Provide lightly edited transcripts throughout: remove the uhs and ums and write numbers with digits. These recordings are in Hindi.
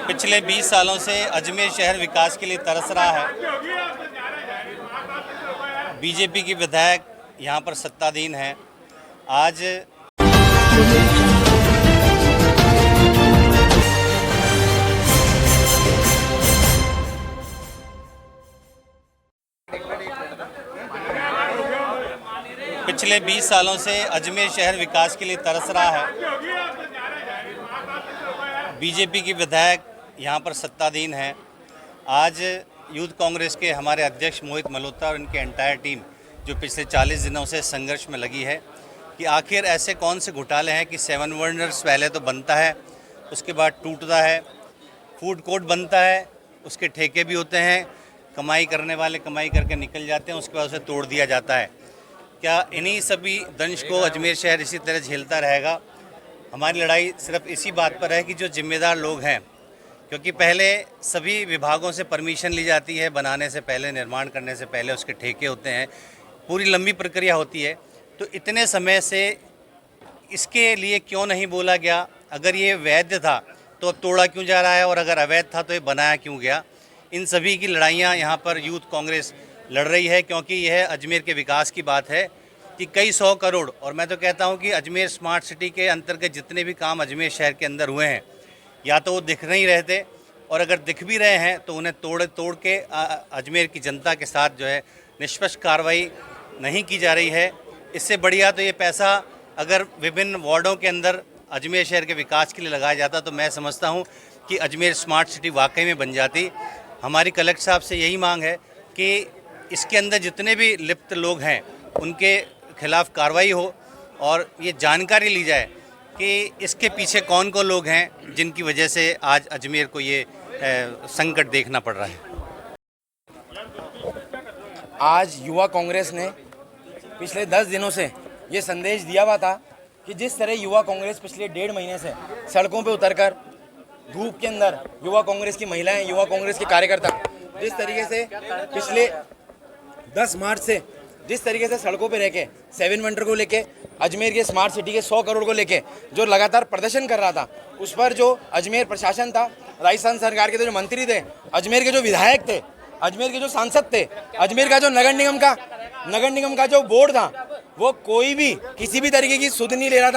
पिछले 20 सालों से अजमेर शहर विकास के लिए तरस रहा है। बीजेपी की विधायक यहाँ पर सत्ताधीन है। आज पिछले 20 सालों से अजमेर शहर विकास के लिए तरस रहा है। बीजेपी की विधायक यहाँ पर सत्ताधीन है। आज यूथ कांग्रेस के हमारे अध्यक्ष मोहित मल्होत्रा और उनकी एंटायर टीम जो पिछले 40 दिनों से संघर्ष में लगी है कि आखिर ऐसे कौन से घोटाले हैं कि 7 वंडर्स पहले तो बनता है, उसके बाद टूटता है, फूड कोर्ट बनता है, उसके ठेके भी होते हैं, कमाई करने वाले कमाई करके निकल जाते हैं, उसके बाद उसे तोड़ दिया जाता है। क्या इन्हीं सभी दंश को अजमेर शहर इसी तरह झेलता रहेगा? हमारी लड़ाई सिर्फ इसी बात पर है कि जो जिम्मेदार लोग हैं, क्योंकि पहले सभी विभागों से परमिशन ली जाती है, बनाने से पहले, निर्माण करने से पहले उसके ठेके होते हैं, पूरी लंबी प्रक्रिया होती है। तो इतने समय से इसके लिए क्यों नहीं बोला गया? अगर ये वैध था तो अब तोड़ा क्यों जा रहा है, और अगर अवैध था तो ये बनाया क्यों गया? इन सभी की लड़ाइयाँ यहाँ पर यूथ कांग्रेस लड़ रही है, क्योंकि यह अजमेर के विकास की बात है कि कई 100 करोड़, और मैं तो कहता हूँ कि अजमेर स्मार्ट सिटी के अंतर्गत जितने भी काम अजमेर शहर के अंदर हुए हैं, या तो वो दिख नहीं रहे थे, और अगर दिख भी रहे हैं तो उन्हें तोड़ के अजमेर की जनता के साथ जो है निष्पक्ष कार्रवाई नहीं की जा रही है। इससे बढ़िया तो ये पैसा अगर विभिन्न वार्डों के अंदर अजमेर शहर के विकास के लिए लगाया जाता तो मैं समझता हूँ कि अजमेर स्मार्ट सिटी वाकई में बन जाती। हमारी कलेक्टर साहब से यही मांग है कि इसके अंदर जितने भी लिप्त लोग हैं उनके खिलाफ कार्रवाई हो, और ये जानकारी ली जाए कि इसके पीछे कौन कौन लोग हैं जिनकी वजह से आज अजमेर को ये संकट देखना पड़ रहा है। आज युवा कांग्रेस ने पिछले 10 दिनों से ये संदेश दिया हुआ था कि जिस तरह युवा कांग्रेस पिछले 1.5 महीने से सड़कों पे उतरकर धूप के अंदर युवा कांग्रेस की महिलाएं, युवा कांग्रेस के कार्यकर्ता जिस तरीके से पिछले 10 मार्च से जिस तरीके से सड़कों पे रह के 7 वंडर को लेके, अजमेर के स्मार्ट सिटी के 100 करोड़ को लेके जो लगातार प्रदर्शन कर रहा था, उस पर जो अजमेर प्रशासन था, राजस्थान सरकार के जो मंत्री थे, अजमेर के जो विधायक थे, अजमेर के जो सांसद थे, अजमेर का जो नगर निगम का जो बोर्ड था, वो कोई भी किसी भी तरीके की सुध नहीं ले रहा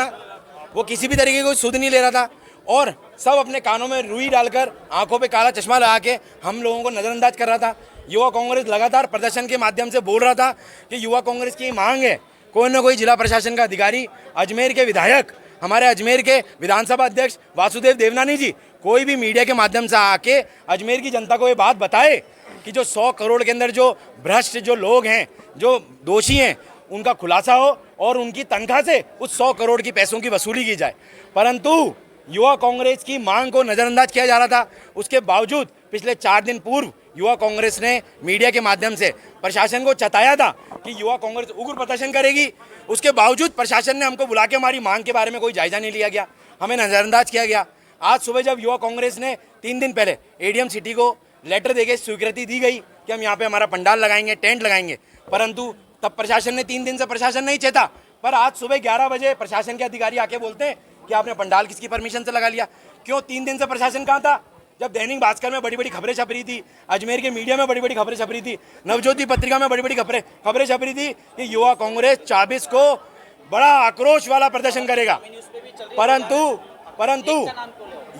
था, और सब अपने कानों में रुई डालकर, आंखों पे काला चश्मा लगा के हम लोगों को नज़रअंदाज कर रहा था। युवा कांग्रेस लगातार प्रदर्शन के माध्यम से बोल रहा था कि युवा कांग्रेस की मांग है कोई ना कोई जिला प्रशासन का अधिकारी, अजमेर के विधायक, हमारे अजमेर के विधानसभा अध्यक्ष वासुदेव देवनानी जी, कोई भी मीडिया के माध्यम से आके अजमेर की जनता को ये बात बताए कि जो 100 करोड़ के अंदर जो भ्रष्ट जो लोग हैं, जो दोषी हैं, उनका खुलासा हो और उनकी तनख्वाह से उस 100 करोड़ की पैसों की वसूली की जाए। परंतु युवा कांग्रेस की मांग को नज़रअंदाज किया जा रहा था। उसके बावजूद पिछले 4 दिन पूर्व युवा कांग्रेस ने मीडिया के माध्यम से प्रशासन को चताया था कि युवा कांग्रेस उग्र प्रदर्शन करेगी। उसके बावजूद प्रशासन ने हमको बुला के हमारी मांग के बारे में कोई जायजा नहीं लिया गया, हमें नज़रअंदाज किया गया। आज सुबह जब युवा कांग्रेस ने 3 दिन पहले एडीएम सिटी को लेटर देके स्वीकृति दी गई कि हम यहाँ पे हमारा पंडाल लगाएंगे, टेंट लगाएंगे, परंतु तब प्रशासन ने 3 दिन से प्रशासन नहीं चेता। पर आज सुबह 11 बजे प्रशासन के अधिकारी आके बोलते हैं कि आपने पंडाल किसकी परमिशन से लगा लिया। क्यों 3 दिन से प्रशासन कहाँ था? जब दैनिक भास्कर में बड़ी बड़ी खबरें छप रही थी, अजमेर के मीडिया में बड़ी बड़ी खबरें छप रही थी, नवज्योति पत्रिका में बड़ी बड़ी खबरें छप रही थी कि युवा कांग्रेस 24 को बड़ा आक्रोश वाला प्रदर्शन करेगा। परंतु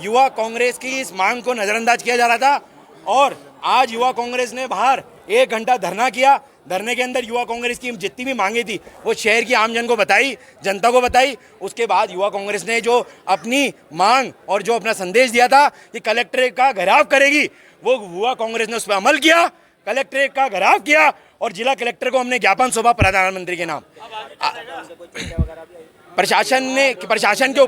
युवा कांग्रेस की इस मांग को नज़रअंदाज किया जा रहा था, और आज युवा कांग्रेस ने बाहर 1 घंटा धरना किया। धरने के अंदर युवा कांग्रेस की जितनी भी मांगे थी वो शहर की आम जन को बताई, जनता को बताई। उसके बाद युवा कांग्रेस ने जो अपनी मांग और जो अपना संदेश दिया था कि कलेक्ट्रेट का घेराव करेगी, वो युवा कांग्रेस ने उस पर अमल किया, कलेक्ट्रेट का घेराव किया, और जिला कलेक्टर को हमने ज्ञापन सौंपा प्रधानमंत्री के नाम। प्रशासन के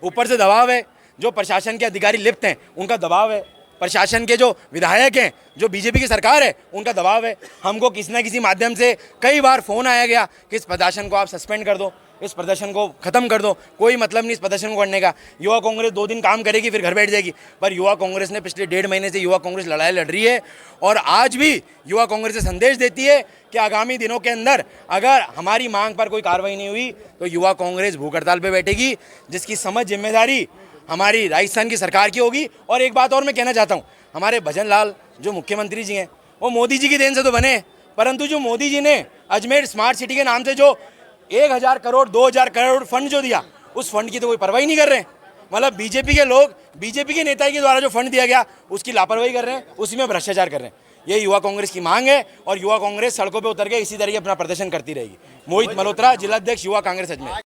ऊपर से दबाव है, जो प्रशासन के अधिकारी लिप्त हैं उनका दबाव है, प्रशासन के जो विधायक हैं, जो बीजेपी की सरकार है, उनका दबाव है। हमको किसी न किसी माध्यम से कई बार फ़ोन आया गया कि इस प्रशासन को आप सस्पेंड कर दो, इस प्रदर्शन को खत्म कर दो। कोई मतलब नहीं इस प्रदर्शन को करने का। युवा कांग्रेस 2 दिन काम करेगी फिर घर बैठ जाएगी, पर युवा कांग्रेस ने पिछले 1.5 महीने से युवा कांग्रेस लड़ाई लड़ रही है और आज भी युवा कांग्रेस से संदेश देती है कि आगामी दिनों के अंदर अगर हमारी मांग पर कोई कार्रवाई नहीं हुई तो युवा कांग्रेस भूख हड़ताल पर बैठेगी, जिसकी समझ जिम्मेदारी हमारी राजस्थान की सरकार की होगी। और एक बात और मैं कहना चाहता हूँ, हमारे भजन लाल जो मुख्यमंत्री जी हैं वो मोदी जी की देन से तो बने, परंतु जो मोदी जी ने अजमेर स्मार्ट सिटी के नाम से जो 1000 करोड़ 2000 करोड़ फंड जो दिया, उस फंड की तो कोई परवाही नहीं कर रहे हैं। मतलब बीजेपी के लोग, बीजेपी के नेता के द्वारा जो फंड दिया गया उसकी लापरवाही कर रहे हैं, उसी में भ्रष्टाचार कर रहे हैं। ये युवा कांग्रेस की मांग है और युवा कांग्रेस सड़कों पर उतर के इसी तरीके अपना प्रदर्शन करती रहेगी। मोहित मल्होत्रा, जिलाध्यक्ष युवा कांग्रेस अजमेर।